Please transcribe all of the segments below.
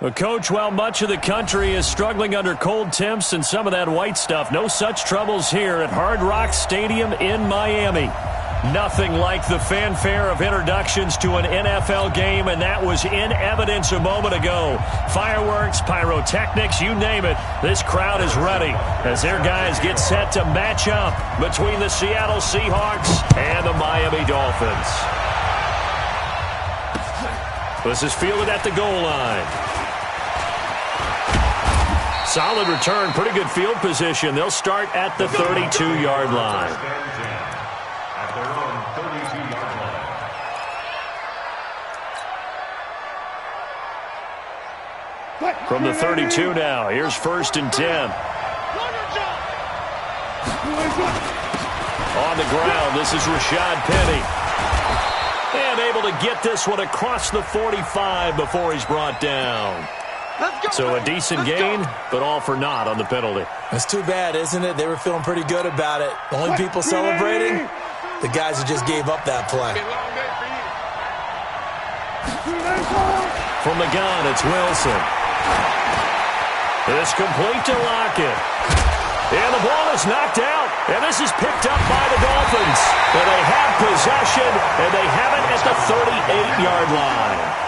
Well, Coach, while much of the country is struggling under cold temps and some of that white stuff, no such troubles here at Hard Rock Stadium in Miami. Nothing like the fanfare of introductions to an NFL game, and that was in evidence a moment ago. Fireworks, pyrotechnics, you name it. This crowd is ready as their guys get set to match up between the Seattle Seahawks and the Miami Dolphins. This is fielded at the goal line. Solid return, pretty good field position. They'll start at the 32-yard line. From the 32 now, here's 1st and 10. On the ground, this is Rashad Penny. And able to get this one across the 45 before he's brought down. So a decent gain, but all for naught on the penalty. That's too bad, isn't it? They were feeling pretty good about it. The only people celebrating, the guys who just gave up that play. From the gun, it's Wilson. It's complete to Lockett. And the ball is knocked out. And this is picked up by the Dolphins. And they have possession, and they have it at the 38-yard line.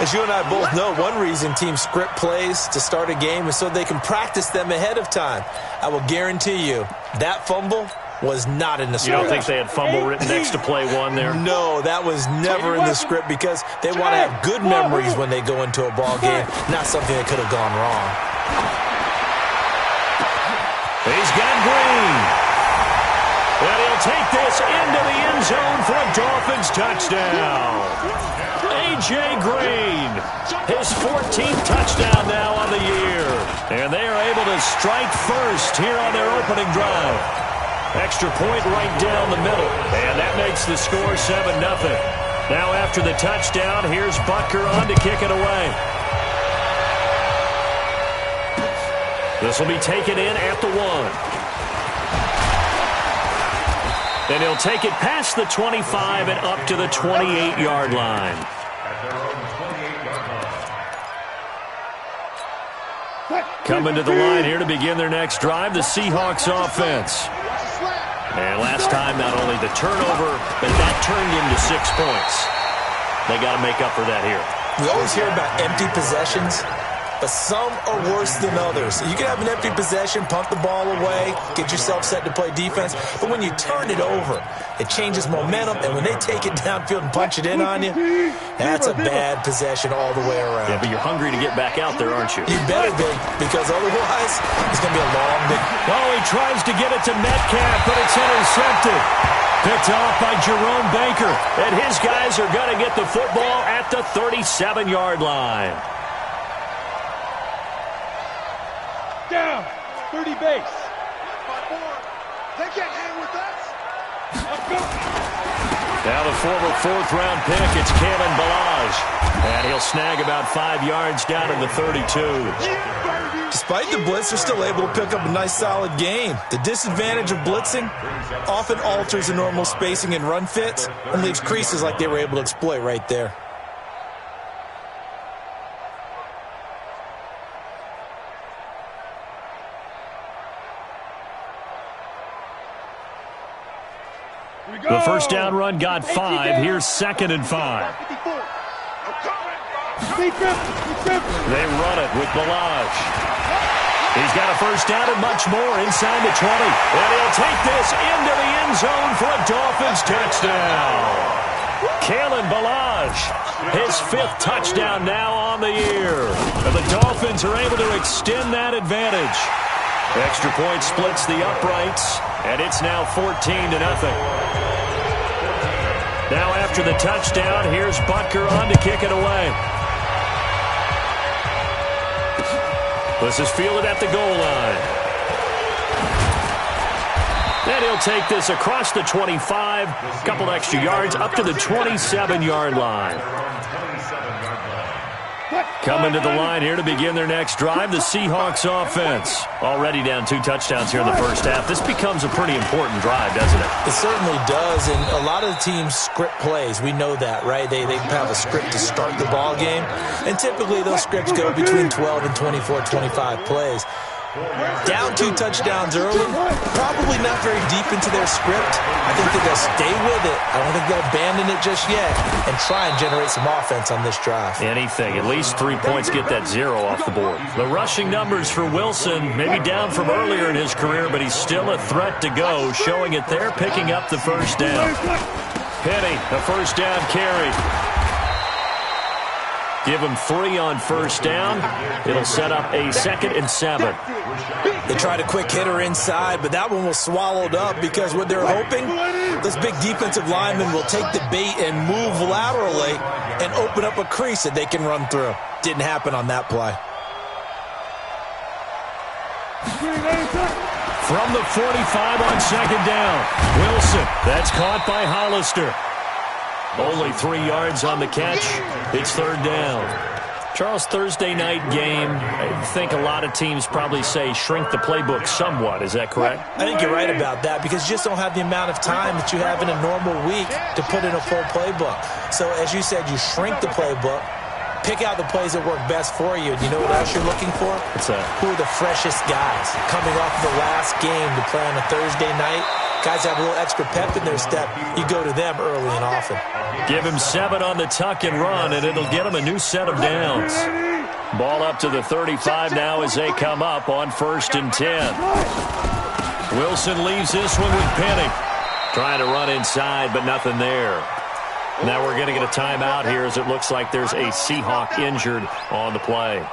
As you and I both know, one reason teams script plays to start a game is so they can practice them ahead of time. I will guarantee you that fumble was not in the script. You don't think they had fumble written next to play one there? No, that was never in the script because they want to have good memories when they go into a ball game, not something that could have gone wrong. He's got Green. And he'll take this into the end zone for a Dolphins touchdown. A.J. Green, his 14th touchdown now on the year. And they are able to strike first here on their opening drive. Extra point right down the middle. And that makes the score 7-0. Now after the touchdown, here's Butker on to kick it away. This will be taken in at the 1. And he'll take it past the 25 and up to the 28-yard line. Coming to the line here to begin their next drive, the Seahawks offense. And last time, not only the turnover, but that turned into 6 points. They got to make up for that here. We always hear about empty possessions, but some are worse than others. You can have an empty possession, punt the ball away, get yourself set to play defense, but when you turn it over, it changes momentum, and when they take it downfield and punch it in on you, that's a bad possession all the way around. Yeah, but you're hungry to get back out there, aren't you? You better be, because otherwise, it's going to be a long day. Oh, he tries to get it to Metcalf, but it's intercepted. Picked off by Jerome Baker, and his guys are going to get the football at the 37-yard line. Down, 30 base. They can't hang with us. Let's go. Now the former 4th-round pick, it's Kalen Ballage. And he'll snag about 5 yards down in the 32. Despite the blitz, they're still able to pick up a nice, solid gain. The disadvantage of blitzing often alters the normal spacing and run fits and leaves creases like they were able to exploit right there. The first down run got 5. Here's 2nd and 5. They run it with Ballage. He's got a first down and much more inside the 20. And he'll take this into the end zone for a Dolphins touchdown. Kalen Ballage, his 5th touchdown now on the year. And the Dolphins are able to extend that advantage. Extra point splits the uprights, and it's now 14-0. Now after the touchdown, here's Butker on to kick it away. This is fielded at the goal line. And he'll take this across the 25, a couple extra yards, up to the 27-yard line. Coming to the line here to begin their next drive, the Seahawks offense. Already down 2 touchdowns here in the first half. This becomes a pretty important drive, doesn't it? It certainly does, and a lot of the teams script plays. We know that, right? They have a script to start the ball game, and typically those scripts go between 12 and 24, 25 plays. Down 2 touchdowns early, probably not very deep into their script. I think that they'll stay with it. I don't think they'll abandon it just yet and try and generate some offense on this drive. Anything. At least 3 points get that 0 off the board. The rushing numbers for Wilson, maybe down from earlier in his career, but he's still a threat to go, showing it there, picking up the first down. Penny, a first down carry. Give him 3 on first down. It'll set up a 2nd and 7. They tried a quick hitter inside, but that one was swallowed up because what they're hoping, this big defensive lineman will take the bait and move laterally and open up a crease that they can run through. Didn't happen on that play. From the 45 on 2nd down. Wilson, that's caught by Hollister. Only 3 yards on the catch. It's 3rd down. Charles, Thursday night game, I think a lot of teams probably say shrink the playbook somewhat. Is that correct? I think you're right about that because you just don't have the amount of time that you have in a normal week to put in a full playbook. So as you said, you shrink the playbook, pick out the plays that work best for you. And you know what else you're looking for? What's that? Who are the freshest guys coming off the last game to play on a Thursday night? Guys have a little extra pep in their step. You go to them early and often. Give him 7 on the tuck and run, and it'll get him a new set of downs. Ball up to the 35 now as they come up on 1st and 10. Wilson leaves this one with Penny. Trying to run inside, but nothing there. Now we're going to get a timeout here as it looks like there's a Seahawk injured on the play.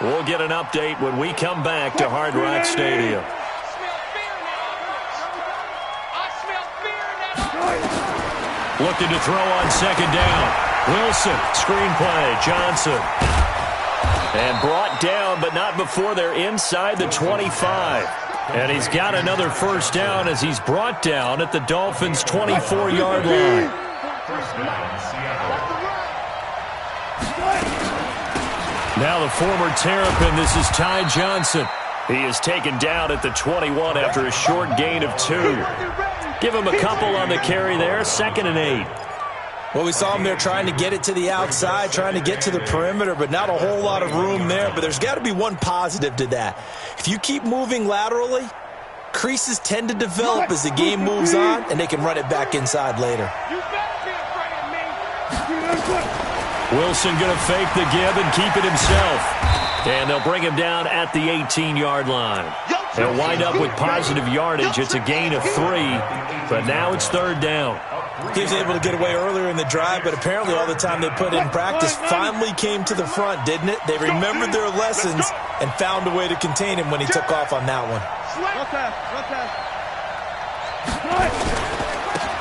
We'll get an update when we come back to Hard Rock Stadium. Looking to throw on 2nd down. Wilson, screen play, Johnson. And brought down, but not before they're inside the 25. And he's got another first down as he's brought down at the Dolphins' 24-yard line. Now the former Terrapin, this is Ty Johnson. He is taken down at the 21 after a short gain of 2. Give him a couple on the carry there, 2nd and 8. Well, we saw him there trying to get it to the outside, trying to get to the perimeter, but not a whole lot of room there. But there's got to be one positive to that. If you keep moving laterally, creases tend to develop as the game moves on, and they can run it back inside later. Wilson going to fake the give and keep it himself. And they'll bring him down at the 18-yard line. They'll wind up with positive yardage. It's a gain of 3, but now it's 3rd down. He was able to get away earlier in the drive, but apparently all the time they put in practice finally came to the front, didn't it? They remembered their lessons and found a way to contain him when he took off on that one.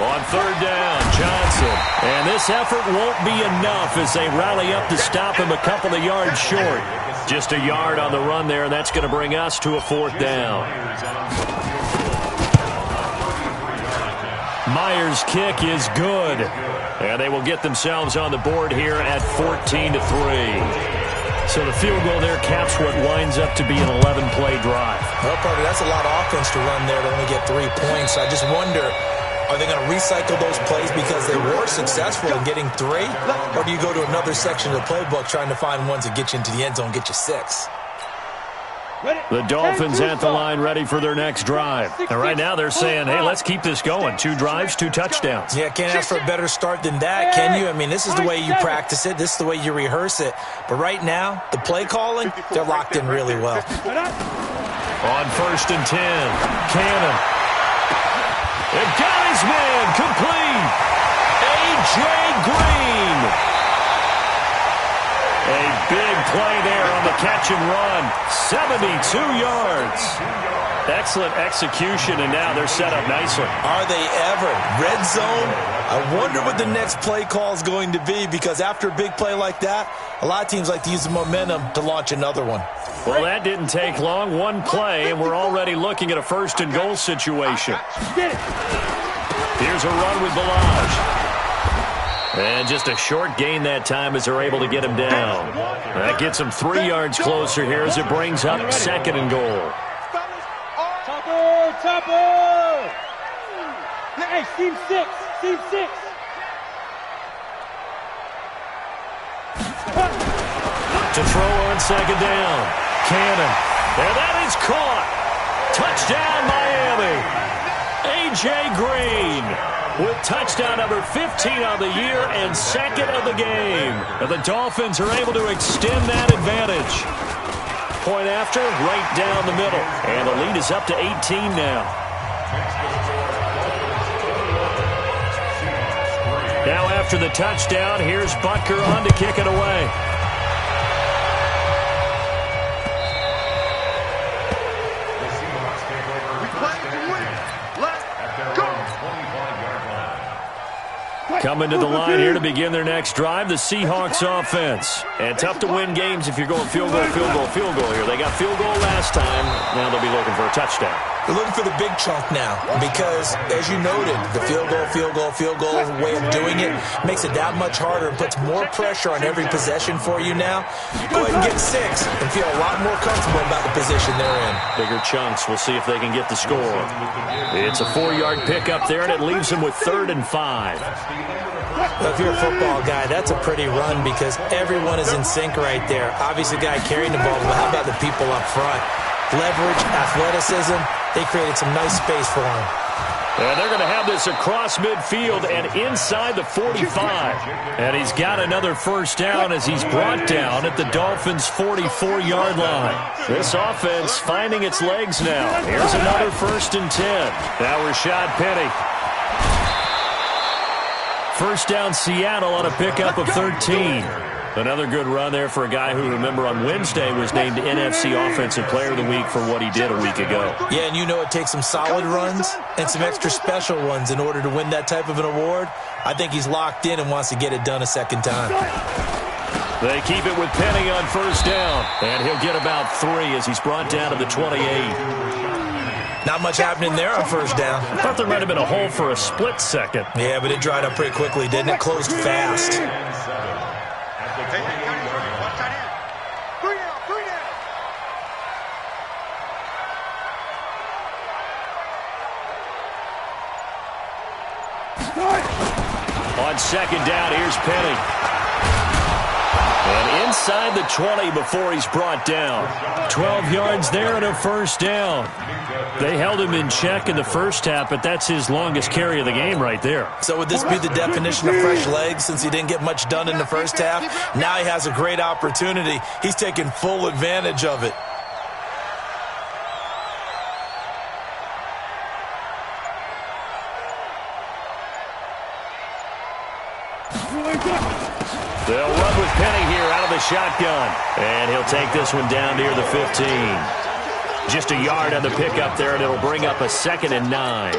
On 3rd down, Johnson. And this effort won't be enough as they rally up to stop him a couple of yards short. Just a yard on the run there, and that's going to bring us to a 4th down. Myers' kick is good. And they will get themselves on the board here at 14-3. So the field goal there caps what winds up to be an 11-play drive. Well, Parker, that's a lot of offense to run there to only get 3 points. I just wonder, are they going to recycle those plays because they were successful in getting 3? Or do you go to another section of the playbook trying to find ones that get you into the end zone, get you 6? The Dolphins at the line ready for their next drive. And right now they're saying, hey, let's keep this going. 2 drives, 2 touchdowns. Yeah, can't ask for a better start than that, can you? I mean, this is the way you practice it. This is the way you rehearse it. But right now, the play calling, they're locked in really well. On 1st and 10, Cannon. It got his man complete. A.J. Green. A big play there on the catch and run. 72 yards. Excellent execution, and now they're set up nicely. Are they ever? Red zone? I wonder what the next play call is going to be, because after a big play like that, a lot of teams like to use the momentum to launch another one. Well, that didn't take long. 1 play, and we're already looking at a 1st and goal situation. Here's a run with Balaj. And just a short gain that time as they're able to get him down. That gets him 3 yards closer here as it brings up 2nd and goal. Topper! Hey, team 6! Team 6! To throw on 2nd down. Cannon. And that is caught. Touchdown, Miami. A.J. Green with touchdown number 15 on the year and 2nd of the game. And the Dolphins are able to extend that advantage. Point after, right down the middle. And the lead is up to 18 now. Now after the touchdown, here's Butker on to kick it away. Coming to the line here to begin their next drive, the Seahawks offense. And tough to win games if you're going field goal here. They got field goal last time. Now they'll be looking for a touchdown. They're looking for the big chunk now because, as you noted, the field goal way of doing it makes it that much harder and puts more pressure on every possession for you now. Go ahead and get 6 and feel a lot more comfortable about the position they're in. Bigger chunks. We'll see if they can get the score. It's a 4-yard pickup there, and it leaves them with 3rd and 5. Well, if you're a football guy, that's a pretty run because everyone is in sync right there. Obviously, the guy carrying the ball, but how about the people up front? Leverage, athleticism, they created some nice space for him. And they're going to have this across midfield and inside the 45. And he's got another first down as he's brought down at the Dolphins' 44-yard line. This offense finding its legs now. Here's another 1st and 10. Now Rashad Penny. First down Seattle on a pickup of 13. Another good run there for a guy who, remember, on Wednesday was named NFC Offensive Player of the Week for what he did a week ago. Yeah, and you know it takes some solid runs and some extra special ones in order to win that type of an award. I think he's locked in and wants to get it done a second time. They keep it with Penny on first down, and he'll get about 3 as he's brought down to the 28. Not much happening there on first down. I thought there might have been a hole for a split second. Yeah, but it dried up pretty quickly, didn't it? Closed fast. On 2nd down, here's Penny. And inside the 20 before he's brought down. 12 yards there and a first down. They held him in check in the first half, but that's his longest carry of the game right there. So would this be the definition of fresh legs since he didn't get much done in the first half? Now he has a great opportunity. He's taking full advantage of it. They'll run with Penny here out of the shotgun. And he'll take this one down near the 15. Just a yard on the pickup there, and it'll bring up a 2nd and 9.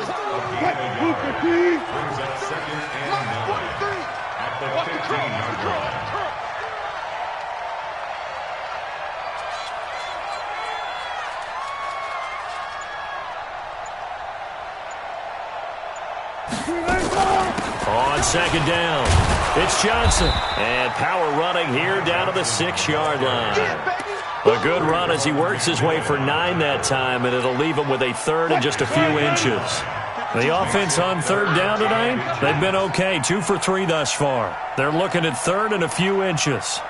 On 2nd down, it's Johnson. And power running here down to the 6-yard line. A good run as he works his way for 9 that time, and it'll leave him with a 3rd and just a few inches. The offense on 3rd down tonight, they've been okay, 2 for 3 thus far. They're looking at 3rd and a few inches.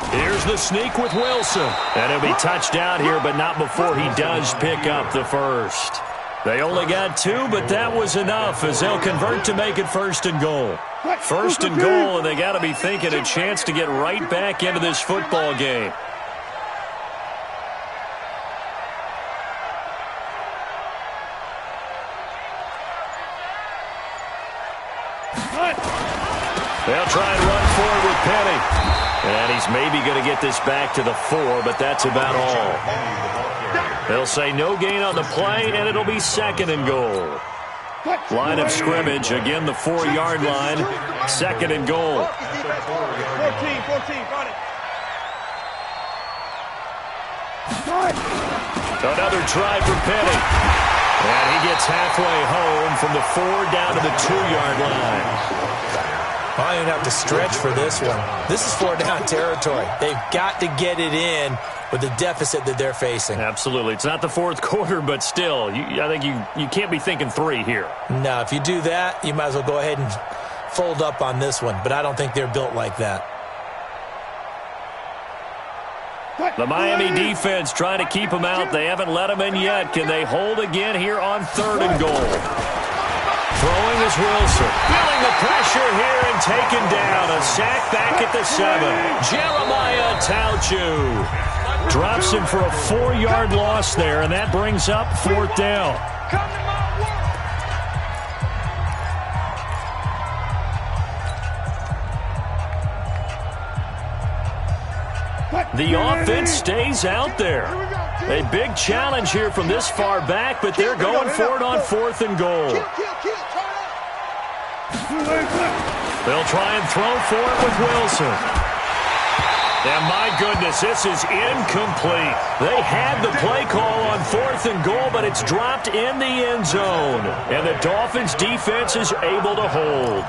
Here's the sneak with Wilson. And he'll be touched out here, but not before he does pick up the first. They only got 2, but that was enough as they'll convert to make it 1st and goal. 1st and goal, and they got to be thinking a chance to get right back into this football game. They'll try and run forward with Penny. And he's maybe going to get this back to the 4, but that's about all. They'll say no gain on the play, and it'll be 2nd and goal. Line of scrimmage, again the 4-yard line, 2nd and goal. 14, run it. Another try for Penny. And he gets halfway home from the 4 down to the 2-yard line. I don't have to stretch for this one. This is 4 down territory. They've got to get it in with the deficit that they're facing. Absolutely. It's not the fourth quarter, but still, I think you can't be thinking 3 here. No, if you do that, you might as well go ahead and fold up on this one, but I don't think they're built like that. The Miami defense trying to keep them out. They haven't let them in yet. Can they hold again here on 3rd and goal? Throwing is Wilson. Feeling the pressure here and taken down. A sack back at the 7. Jeremiah Tauchu drops him for a 4-yard loss there, and that brings up 4th down. The offense stays out there. A big challenge here from this far back, but they're going for it on 4th and goal. They'll try and throw for it with Wilson. And my goodness, this is incomplete. They had the play call on 4th and goal, but it's dropped in the end zone. And the Dolphins defense is able to hold.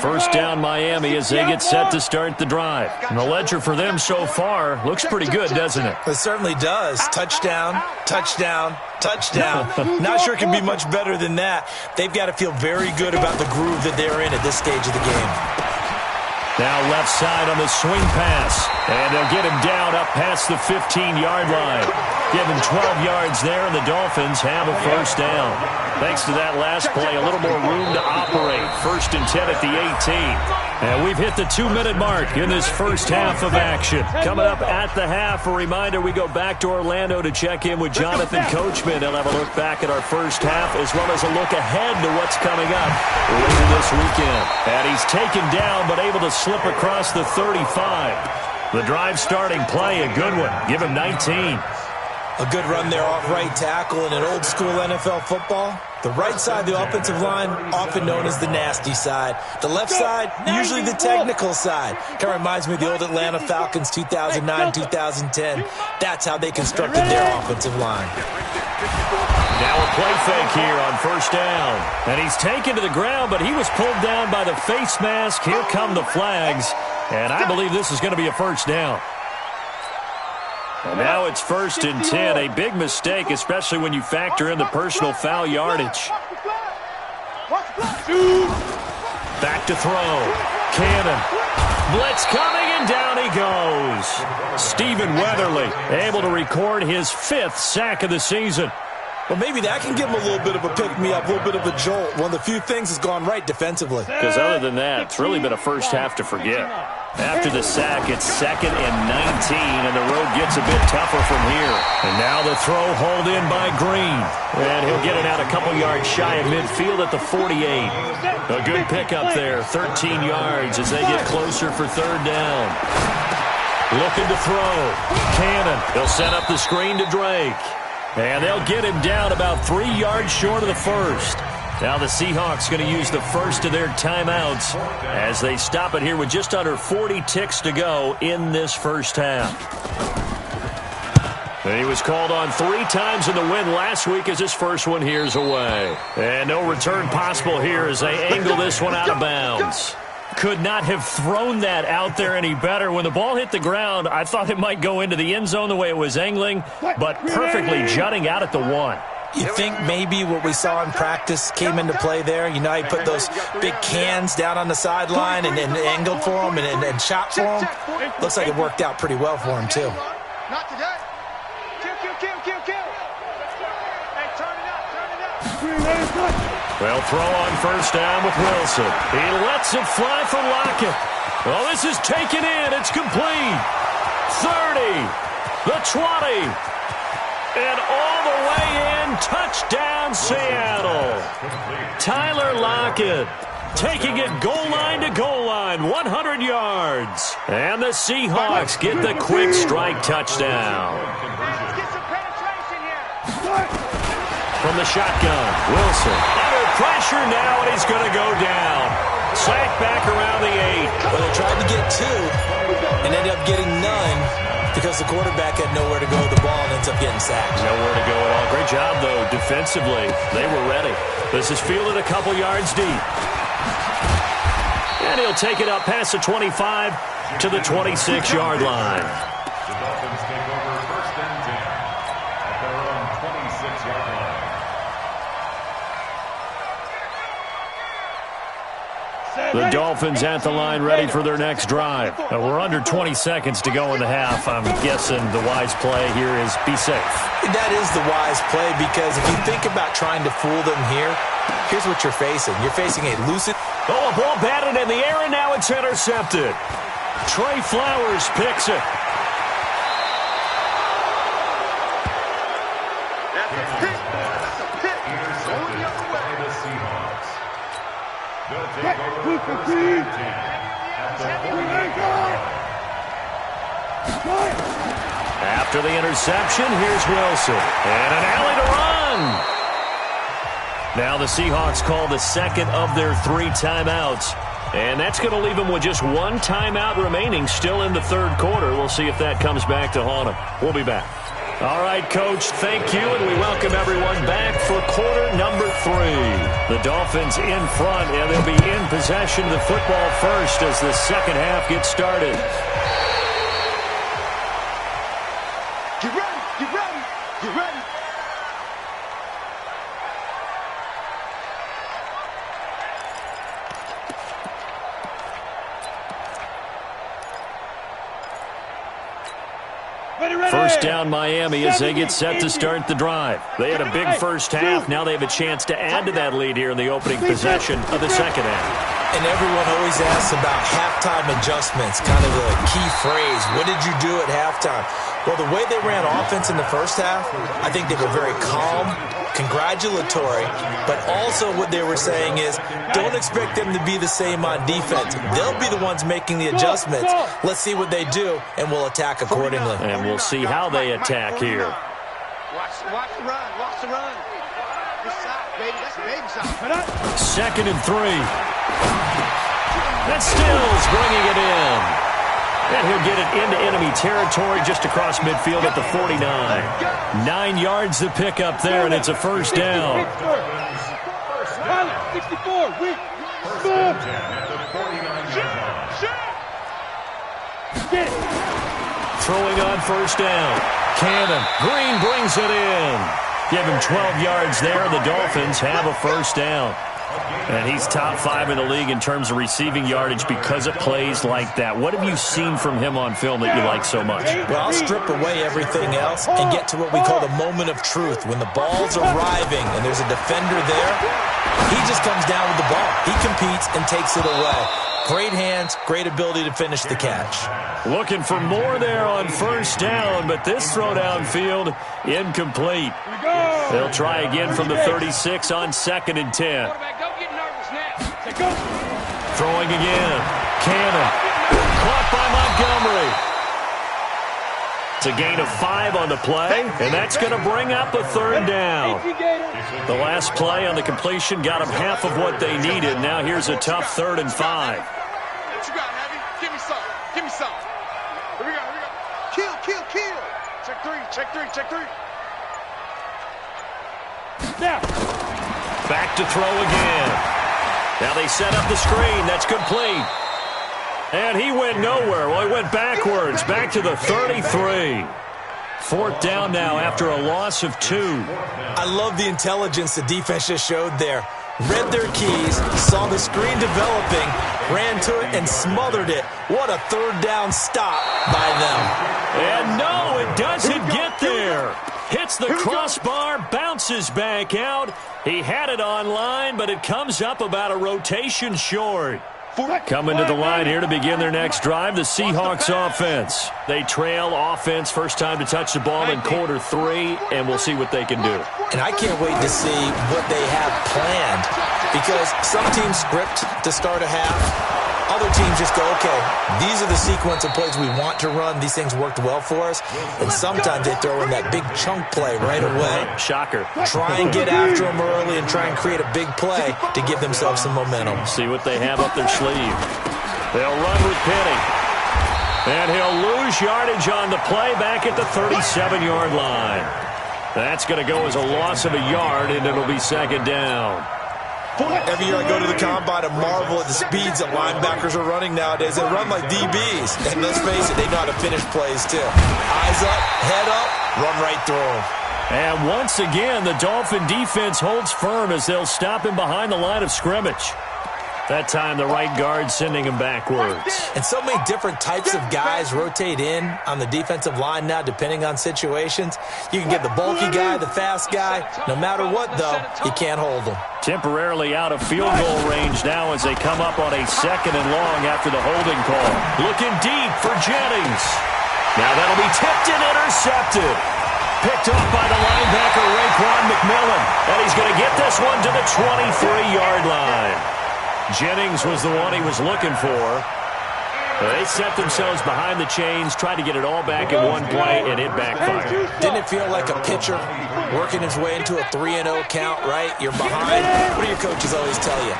First down Miami as they get set to start the drive. And the ledger for them so far looks pretty good, doesn't it? It certainly does. Touchdown, touchdown, touchdown. Not sure it can be much better than that. They've got to feel very good about the groove that they're in at this stage of the game. Now left side on the swing pass. And they'll get him down up past the 15-yard line. Give him 12 yards there, and the Dolphins have a first down. Thanks to that last play, a little more room to operate. 1st and 10 at the 18. And we've hit the 2-minute mark in this first half of action. Coming up at the half, a reminder, we go back to Orlando to check in with Jonathan Coachman. He'll have a look back at our first half as well as a look ahead to what's coming up later this weekend. And he's taken down but able to slip across the 35. The drive starting play, a good one. Give him 19. A good run there off right tackle in an old-school NFL football. The right side of the offensive line, often known as the nasty side. The left side, usually the technical side. Kind of reminds me of the old Atlanta Falcons 2009, 2010. That's how they constructed their offensive line. Now a play fake here on first down. And he's taken to the ground, but he was pulled down by the face mask. Here come the flags. And I believe this is going to be a first down. And now it's 1st and 10. A big mistake, especially when you factor in the personal foul yardage. Back to throw. Cannon. Blitz coming, and down he goes. Stephen Weatherly able to record his 5th sack of the season. Well, maybe that can give him a little bit of a pick-me-up, a little bit of a jolt. One of the few things that's gone right defensively. Because other than that, it's really been a first half to forget. After the sack, it's 2nd and 19, and the road gets a bit tougher from here. And now the throw hauled in by Green. And he'll get it out a couple yards shy of midfield at the 48. A good pickup there, 13 yards as they get closer for 3rd down. Looking to throw. Cannon. He'll set up the screen to Drake. And they'll get him down about 3 yards short of the first. Now the Seahawks going to use the first of their timeouts as they stop it here with just under 40 ticks to go in this first half. And he was called on 3 times in the win last week as his first one here's away. And no return possible here as they angle this one out of bounds. Could not have thrown that out there any better. When the ball hit the ground, I thought it might go into the end zone the way it was angling, but perfectly jutting out at the 1. You think maybe what we saw in practice came into play there? You know, he put those big cans down on the sideline and angled for him and shot for him. Looks like it worked out pretty well for him, too. Not today. Kill. Hey, turn it up. Well, throw on first down with Wilson. He lets it fly for Lockett. Well, this is taken in. It's complete. 30. The 20. And all the way in. Touchdown, Seattle. Tyler Lockett taking it goal line to goal line. 100 yards. And the Seahawks get the quick strike touchdown. Let's get some penetration here. From the shotgun, Wilson under pressure now, and he's going to go down. Sacked back around the 8. Well, they tried to get 2 and ended up getting none because the quarterback had nowhere to go with the ball and ends up getting sacked. Nowhere to go at all. Great job, though, defensively. They were ready. This is fielded a couple yards deep. And he'll take it up past the 25 to the 26-yard line. The Dolphins take over 1st and 10 at their own 26-yard line. The Dolphins at the line ready for their next drive. We're under 20 seconds to go in the half. I'm guessing the wise play here is be safe. That is the wise play because if you think about trying to fool them here, here's what you're facing. You're facing a lucid... Oh, a ball batted in the air, and now it's intercepted. Trey Flowers picks it. That's a pick. That's a pick. Going the other way. The Seahawks. They'll take over 1st and 10 at the 40-yard line. After the interception, here's Wilson. And an alley to run. Now the Seahawks call the second of their 3 timeouts. And that's going to leave them with just 1 timeout remaining still in the 3rd quarter. We'll see if that comes back to haunt them. We'll be back. All right, Coach, thank you, and we welcome everyone back for quarter number 3. The Dolphins in front, and they'll be in possession of the football first as the second half gets started. Get ready. Get ready. Get ready. First down Miami as they get set to start the drive. They had a big first half. Now they have a chance to add to that lead here in the opening possession of the second half. And everyone always asks about halftime adjustments, kind of the key phrase. What did you do at halftime? Well, the way they ran offense in the first half, I think they were very calm, congratulatory, but also what they were saying is don't expect them to be the same on defense. They'll be the ones making the adjustments. Let's see what they do, and we'll attack accordingly. And we'll see how they attack here. Watch the run. Watch the run. This side, baby. That's a baby side. 2nd and 3. That's Stills bringing it in. And he'll get it into enemy territory just across midfield at the 49. 9 yards to pick up there, and it's a first down. 64. Throwing on first down. Cannon. Green brings it in. Give him 12 yards there. The Dolphins have a first down. And he's top 5 in the league in terms of receiving yardage because of plays like that. What have you seen from him on film that you like so much? Well, I'll strip away everything else and get to what we call the moment of truth. When the ball's arriving and there's a defender there, he just comes down with the ball. He competes and takes it away. Great hands, great ability to finish the catch. Looking for more there on first down, but this throw downfield incomplete. They'll try again from the 36 on 2nd and 10. Throwing again. Cannon. Caught by Montgomery. It's a gain of 5 on the play, and that's going to bring up a 3rd down. The last play on the completion got them half of what they needed. Now here's a tough 3rd and 5. What you got, Heavy? Give me some. Give me some. Here we go. Here we go. Kill. Check 3. Now. Back to throw again. Now they set up the screen. That's complete. And he went nowhere. Well, he went backwards. Back to the 33. 4th down now after a loss of 2. I love the intelligence the defense just showed there. Read their keys, saw the screen developing, ran to it, and smothered it. What a 3rd down stop by them. And no, it doesn't get there. Hits the crossbar, bounces back out. He had it online, but it comes up about a rotation short. Coming to the line here to begin their next drive, the Seahawks offense. They trail offense first time to touch the ball in quarter 3, and we'll see what they can do. And I can't wait to see what they have planned because some teams script to start a half. Other teams just go, okay, these are the sequence of plays we want to run. These things worked well for us. And sometimes they throw in that big chunk play right away. Shocker. Try and get after them early and try and create a big play to give themselves some momentum. See what they have up their sleeve. They'll run with Penny. And he'll lose yardage on the play back at the 37-yard line. That's going to go as a loss of a yard, and it'll be second down. Every year I go to the combine and marvel at the speeds that linebackers are running nowadays. They run like DBs. And let's face it, they know how to finish plays too. Eyes up, head up, run right through them. And once again, the Dolphin defense holds firm as they'll stop him behind the line of scrimmage. That time, the right guard sending him backwards. And so many different types of guys rotate in on the defensive line now, depending on situations. You can get the bulky guy, the fast guy. No matter what, though, you can't hold them. Temporarily out of field goal range now as they come up on a 2nd and long after the holding call. Looking deep for Jennings. Now that'll be tipped and intercepted. Picked up by the linebacker, Raekwon McMillan. And he's going to get this one to the 23-yard line. Jennings was the one he was looking for. They set themselves behind the chains, tried to get it all back in one play, and it backfired. Didn't it feel like a pitcher working his way into a 3-0 count, right? You're behind. What do your coaches always tell you?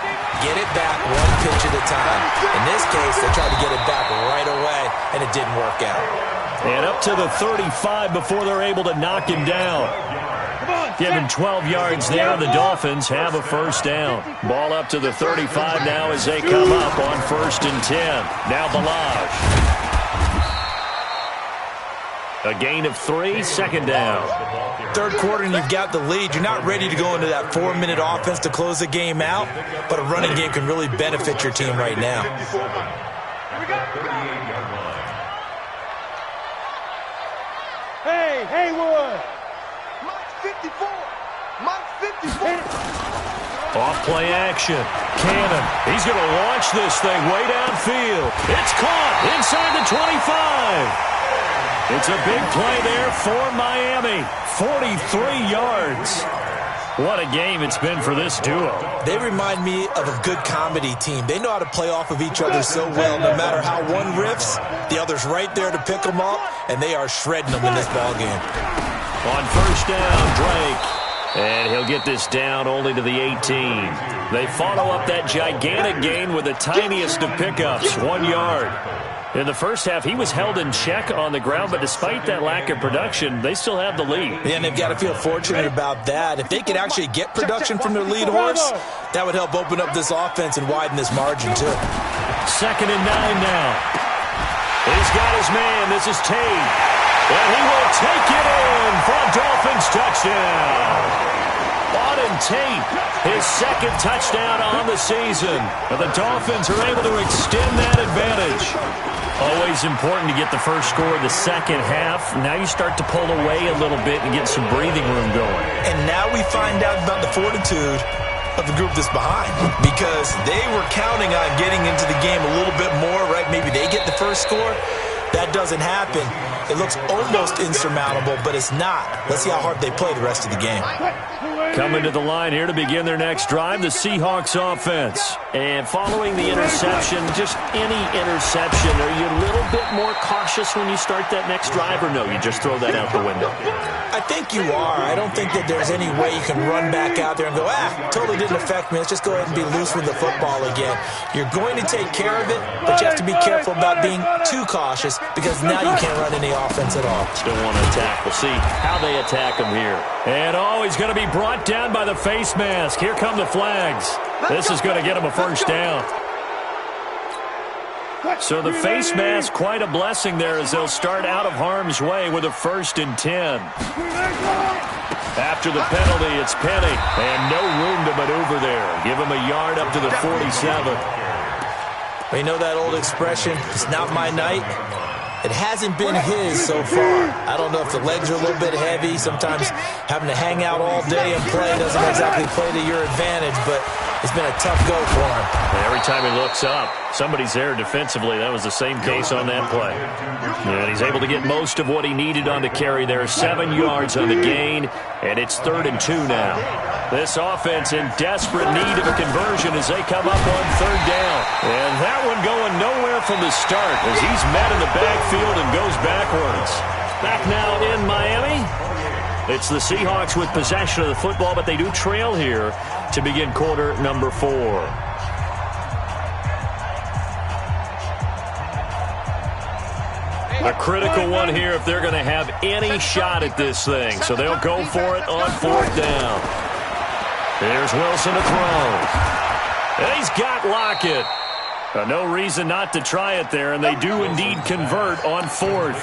Get it back one pitch at a time. In this case, they tried to get it back right away, and it didn't work out. And up to the 35 before they're able to knock him down. Give him 12 yards there, and the Dolphins have a first down. Ball up to the 35 now as they come up on 1st and 10. Now Balaj. A gain of 3, second down. Third quarter and you've got the lead. You're not ready to go into that 4-minute offense to close the game out, but a running game can really benefit your team right now. Hey, Haywood! Mike 54! Mike 54! Off play action. Cannon. He's going to launch this thing way downfield. It's caught inside the 25. It's a big play there for Miami. 43 yards. What a game it's been for this duo. They remind me of a good comedy team. They know how to play off of each other so well. No matter how one riffs, the other's right there to pick them up, and they are shredding them in this ballgame. On first down, Drake. And he'll get this down only to the 18. They follow up that gigantic gain with the tiniest of pickups, 1 yard. In the first half, he was held in check on the ground, but despite that lack of production, they still have the lead. Yeah, and they've got to feel fortunate about that. If they could actually get production from their lead horse, that would help open up this offense and widen this margin, too. 2nd and 9 now. He's got his man. This is Tate. And he will take it in for a Dolphins touchdown. Auden Tate, his 2nd touchdown on the season. And the Dolphins are able to extend that advantage. Always important to get the first score of the second half. Now you start to pull away a little bit and get some breathing room going. And now we find out about the fortitude of the group that's behind, because they were counting on getting into the game a little bit more, right? Maybe they get the first score. That doesn't happen. It looks almost insurmountable, but it's not. Let's see how hard they play the rest of the game. Coming to the line here to begin their next drive, the Seahawks offense. And following the interception, just any interception, are you a little bit more cautious when you start that next drive, or no, you just throw that out the window? I think you are. I don't think that there's any way you can run back out there and go, totally didn't affect me. Let's just go ahead and be loose with the football again. You're going to take care of it, but you have to be careful about being too cautious, because now you can't run any offense at all. Still want to attack. We'll see how they attack him here. And he's going to be brought down by the face mask. Here come the flags. This is going to get him a first down. So the face mask, quite a blessing there as they'll start out of harm's way with a 1st and 10. After the penalty, it's Penny. And no room to maneuver there. Give him a yard up to the 47. We know that old expression, it's not my night. It hasn't been his so far. I don't know if the legs are a little bit heavy. Sometimes having to hang out all day and play doesn't exactly play to your advantage, but It's been a tough go for him. And every time he looks up, somebody's there defensively. That was the same case on that play. And he's able to get most of what he needed on the carry there. 7 yards on the gain, and it's 3rd and 2 now. This offense in desperate need of a conversion as they come up on 3rd down. And that one going nowhere from the start as he's met in the backfield and goes backwards. Back now in Miami. It's the Seahawks with possession of the football, but they do trail here to begin quarter number 4. A critical one here if they're going to have any shot at this thing. So they'll go for it on 4th down. There's Wilson to throw. And he's got Lockett. No reason not to try it there, and they do indeed convert on 4th.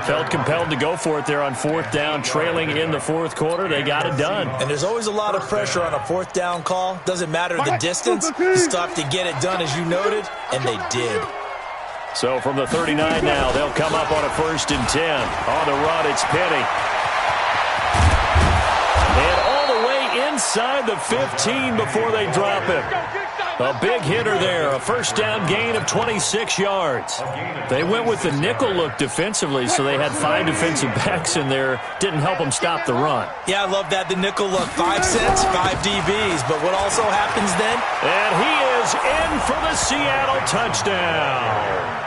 Felt compelled to go for it there on 4th down, trailing in the 4th quarter. They got it done. And there's always a lot of pressure on a 4th down call. Doesn't matter the distance. You still have to get it done, as you noted, and they did. So from the 39 now, they'll come up on a 1st and 10. On the run, it's Penny. And all the way inside the 15 before they drop him. A big hitter there, a 1st down gain of 26 yards. They went with the nickel look defensively, so they had 5 defensive backs in there. Didn't help them stop the run. Yeah, I love that, the nickel look. 5 cents, 5 DBs. But what also happens then? And he is in for the Seattle touchdown.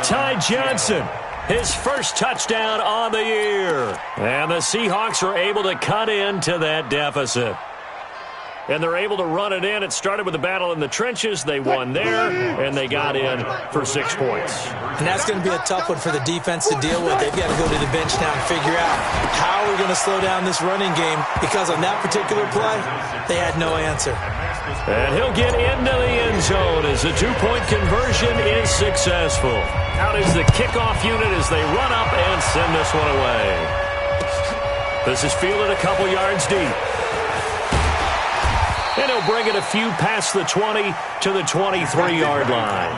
Ty Johnson, his first touchdown on the year. And the Seahawks are able to cut into that deficit. And they're able to run it in. It started with a battle in the trenches. They won there, and they got in for 6 points. And that's going to be a tough one for the defense to deal with. They've got to go to the bench now and figure out how we're going to slow down this running game, because on that particular play, they had no answer. And he'll get into the end zone as the 2-point conversion is successful. Out is the kickoff unit as they run up and send this one away. This is fielded a couple yards deep. And he'll bring it a few past the 20 to the 23-yard line.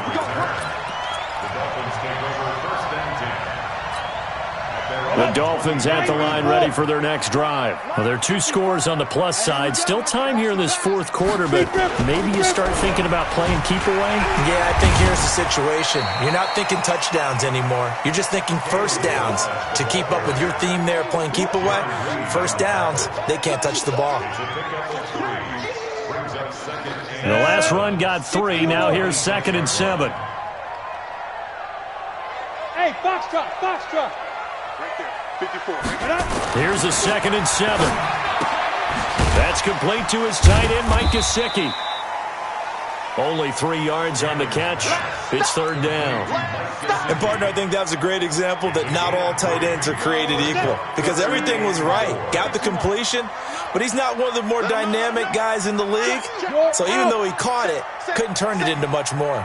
The Dolphins at the line ready for their next drive. Well, there are 2 scores on the plus side. Still time here in this 4th quarter, but maybe you start thinking about playing keep away? Yeah, I think here's the situation. You're not thinking touchdowns anymore. You're just thinking 1st downs. To keep up with your theme there, playing keep away, 1st downs, they can't touch the ball. The last run got 3. Now here's 2nd and 7. Hey, Foxtrot, Foxtrot. Right there, 54. Here's a 2nd and 7. That's complete to his tight end, Mike Gesicki. Only 3 yards on the catch. It's 3rd down. And, partner, I think that was a great example that not all tight ends are created equal, because everything was right. Got the completion, but he's not one of the more dynamic guys in the league. So even though he caught it, couldn't turn it into much more.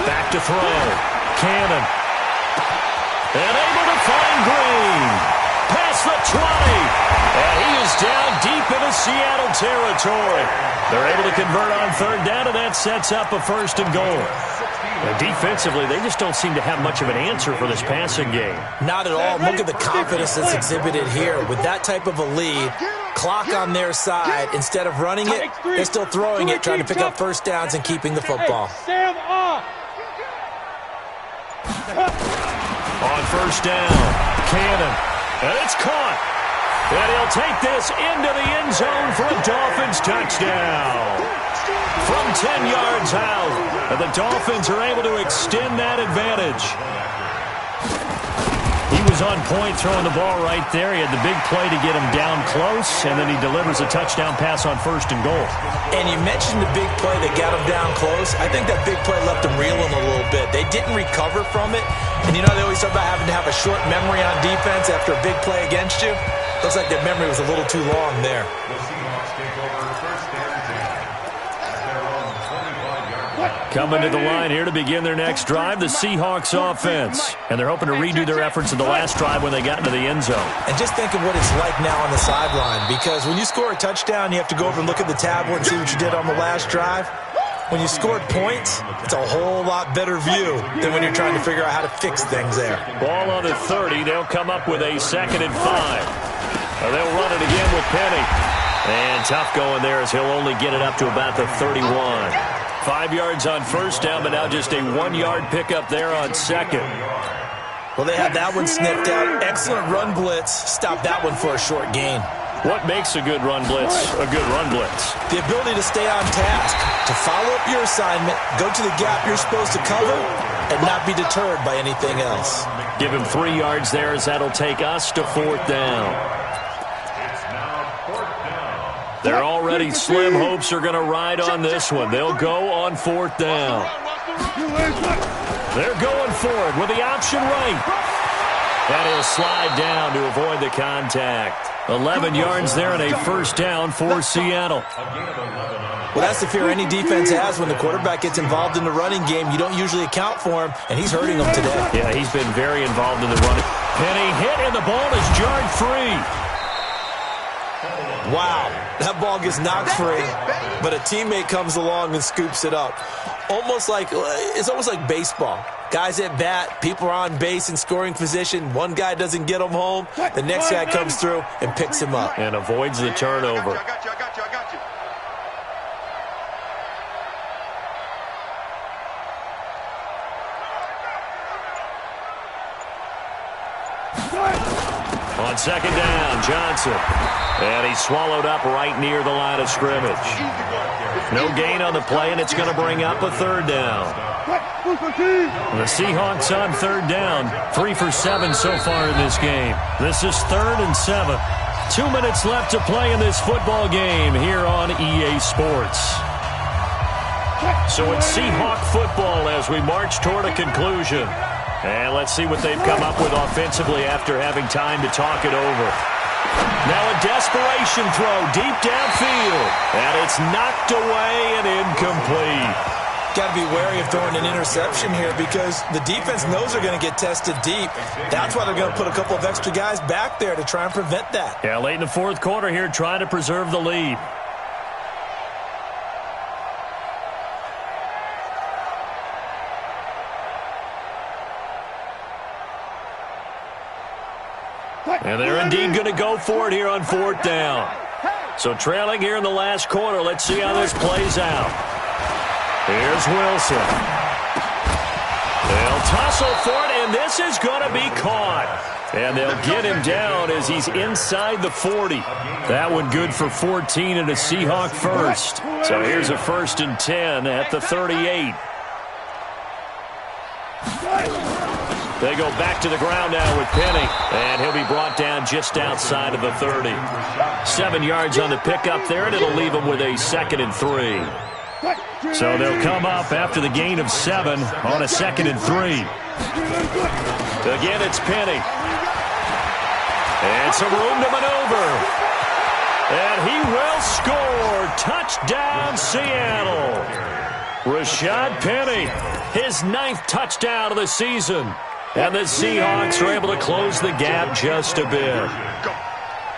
Back to throw. Cannon. And able to find Green. Past the 20. And he is down deep into Seattle territory. They're able to convert on 3rd down, and that sets up a 1st and goal. And defensively, they just don't seem to have much of an answer for this passing game. Not at all. Look at the confidence that's exhibited here. With that type of a lead, clock on their side, instead of running it, they're still throwing it, trying to pick up 1st downs and keeping the football. On 1st down, Cannon. And it's caught. And he'll take this into the end zone for a Dolphins touchdown. From 10 yards out, and the Dolphins are able to extend that advantage. He was on point throwing the ball right there. He had the big play to get him down close, and then he delivers a touchdown pass on 1st and goal. And you mentioned the big play that got him down close. I think that big play left him reeling a little bit. They didn't recover from it. And you know, they always talk about having to have a short memory on defense after a big play against you. Looks like their memory was a little too long there. Coming to the line here to begin their next drive, the Seahawks offense. And they're hoping to redo their efforts in the last drive when they got into the end zone. And just think of what it's like now on the sideline, because when you score a touchdown, you have to go over and look at the tablet and see what you did on the last drive. When you scored points, it's a whole lot better view than when you're trying to figure out how to fix things there. Ball on the 30. They'll come up with a 2nd and 5. They'll run it again with Penny. And tough going there as he'll only get it up to about the 31. 5 yards on first down, but now just a 1-yard pickup there on second. Well, they have that one sniffed out. Excellent run blitz. Stop that one for a short gain. What makes a good run blitz a good run blitz? The ability to stay on task, to follow up your assignment, go to the gap you're supposed to cover, and not be deterred by anything else. Give him 3 yards there as that'll take us to fourth down. They're already slim hopes are going to ride on this one. They'll go on fourth down. They're going for it with the option right. And he'll slide down to avoid the contact. 11 yards there and a first down for Seattle. Well, that's the fear any defense has when the quarterback gets involved in the running game. You don't usually account for him, and he's hurting them today. Yeah, he's been very involved in the running. Penny hit, and the ball is jarred free. Wow, that ball gets knocked free, but a teammate comes along and scoops it up. It's almost like baseball. Guys at bat, people are on base in scoring position. One guy doesn't get him home. The next guy comes through and picks him up. And avoids the turnover. I got you. On second down, Johnson. And he's swallowed up right near the line of scrimmage. No gain on the play, and it's going to bring up a third down. The Seahawks on third down. 3 for 7 so far in this game. This is 3rd and 7. 2 minutes left to play in this football game here on EA Sports. So it's Seahawk football as we march toward a conclusion. And let's see what they've come up with offensively after having time to talk it over. Now a desperation throw deep downfield. And it's knocked away and incomplete. Got to be wary of throwing an interception here because the defense knows they're going to get tested deep. That's why they're going to put a couple of extra guys back there to try and prevent that. Yeah, late in the fourth quarter here, trying to preserve the lead. And they're indeed going to go for it here on fourth down. So trailing here in the last quarter. Let's see how this plays out. Here's Wilson. They'll tussle for it, and this is going to be caught. And they'll get him down as he's inside the 40. That one good for 14 and a Seahawk first. So here's a 1st and 10 at the 38. They go back to the ground now with Penny. And he'll be brought down just outside of the 30. 7 yards on the pickup there, and it'll leave him with a 2nd and 3. So they'll come up after the gain of 7 on a 2nd and 3. Again, it's Penny. And some room to maneuver. And he will score. Touchdown, Seattle. Rashad Penny, his 9th touchdown of the season. And the Seahawks are able to close the gap just a bit.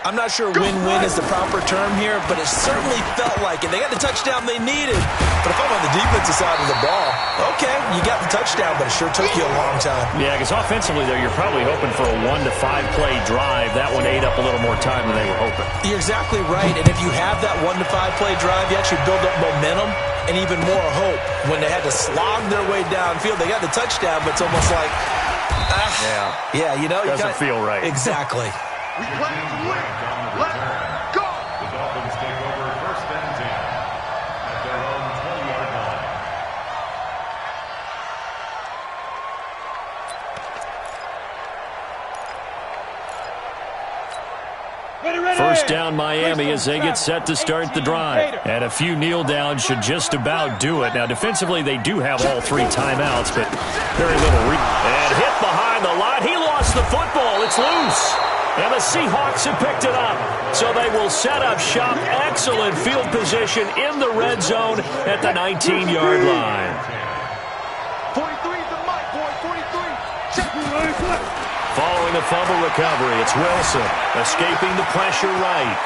I'm not sure win-win is the proper term here, but it certainly felt like it. They got the touchdown they needed. But if I'm on the defensive side of the ball, okay, you got the touchdown, but it sure took you a long time. Yeah, because offensively, though, you're probably hoping for a 1 to 5 play drive. That one ate up a little more time than they were hoping. You're exactly right, and if you have that 1 to 5 play drive, you actually build up momentum and even more hope. When they had to slog their way downfield, they got the touchdown, but it's almost like, yeah, you know, doesn't feel right. Exactly. We play to win. Let's go. The Dolphins take over 1st and 10 at their own 20-yard line. First down Miami as they get set to start the drive. And a few kneel downs should just about do it. Now defensively they do have all 3 timeouts, but very little and hit behind the line. He lost the football. It's loose. And the Seahawks have picked it up. So they will set up shop. Excellent field position in the red zone at the 19-yard line. 43 is the mic, boy. 43. Check. Following the fumble recovery, it's Wilson escaping the pressure right.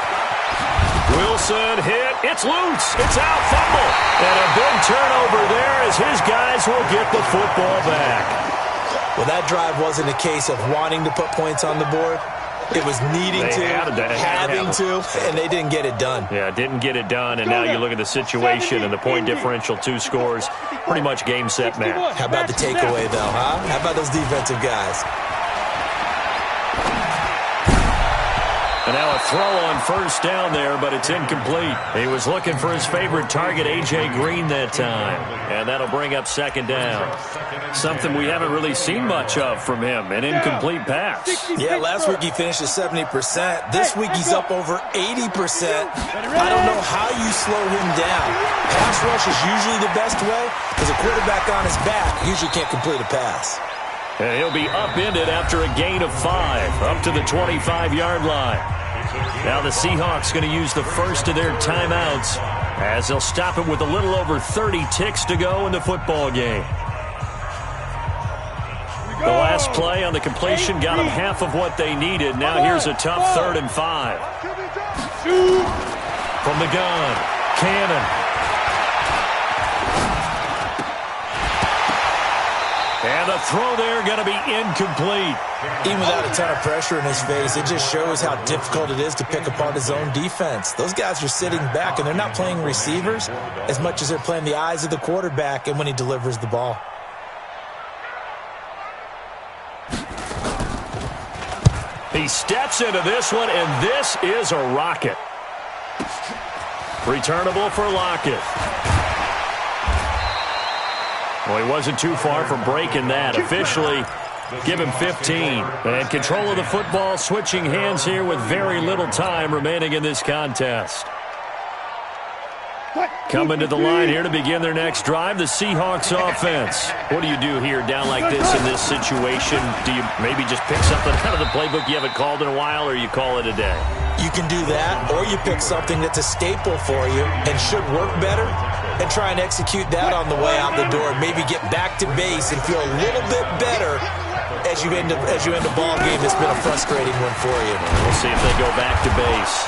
Wilson hit. It's loose. It's out. Fumble. And a big turnover there as his guys will get the football back. Well, that drive wasn't a case of wanting to put points on the board. It was needing having to, and they didn't get it done. Yeah, didn't get it done, and now you look at the situation and the point differential, 2 scores, pretty much game, set, match. How about the takeaway, though, huh? How about those defensive guys? And now a throw on first down there, but it's incomplete. He was looking for his favorite target, A.J. Green, that time. And that'll bring up second down. Something we haven't really seen much of from him, an incomplete pass. Yeah, last week he finished at 70%. This week he's up over 80%. I don't know how you slow him down. Pass rush is usually the best way, because a quarterback on his back usually can't complete a pass. And he'll be upended after a gain of 5, up to the 25-yard line. Now the Seahawks going to use the first of their timeouts as they'll stop it with a little over 30 ticks to go in the football game. The last play on the completion got them half of what they needed. Now here's a tough 3rd and 5. From the gun, Cannon. And the throw there going to be incomplete. Even without a ton of pressure in his face, it just shows how difficult it is to pick apart his own defense. Those guys are sitting back, and they're not playing receivers as much as they're playing the eyes of the quarterback and when he delivers the ball. He steps into this one, and this is a rocket. Returnable for Lockett. Well, he wasn't too far from breaking that. Officially, give him 15. And control of the football, switching hands here with very little time remaining in this contest. Coming to the line here to begin their next drive, the Seahawks offense. What do you do here down like this in this situation? Do you maybe just pick something out of the playbook you haven't called in a while, or you call it a day? You can do that, or you pick something that's a staple for you and should work better and try and execute that on the way out the door. Maybe get back to base and feel a little bit better as you end a ball game that's been a frustrating one for you. We'll see if they go back to base.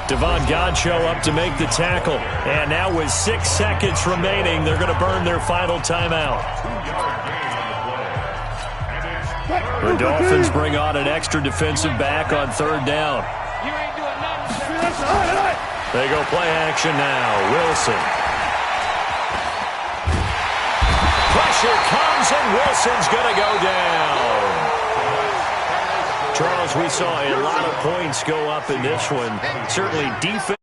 Devon Godchaux up to make the tackle. And now with 6 seconds remaining, they're going to burn their final timeout. The Dolphins bring on an extra defensive back on 3rd down. They go play action now. Wilson. Pressure comes, and Wilson's going to go down. Charles, we saw a lot of points go up in this one. Certainly defense.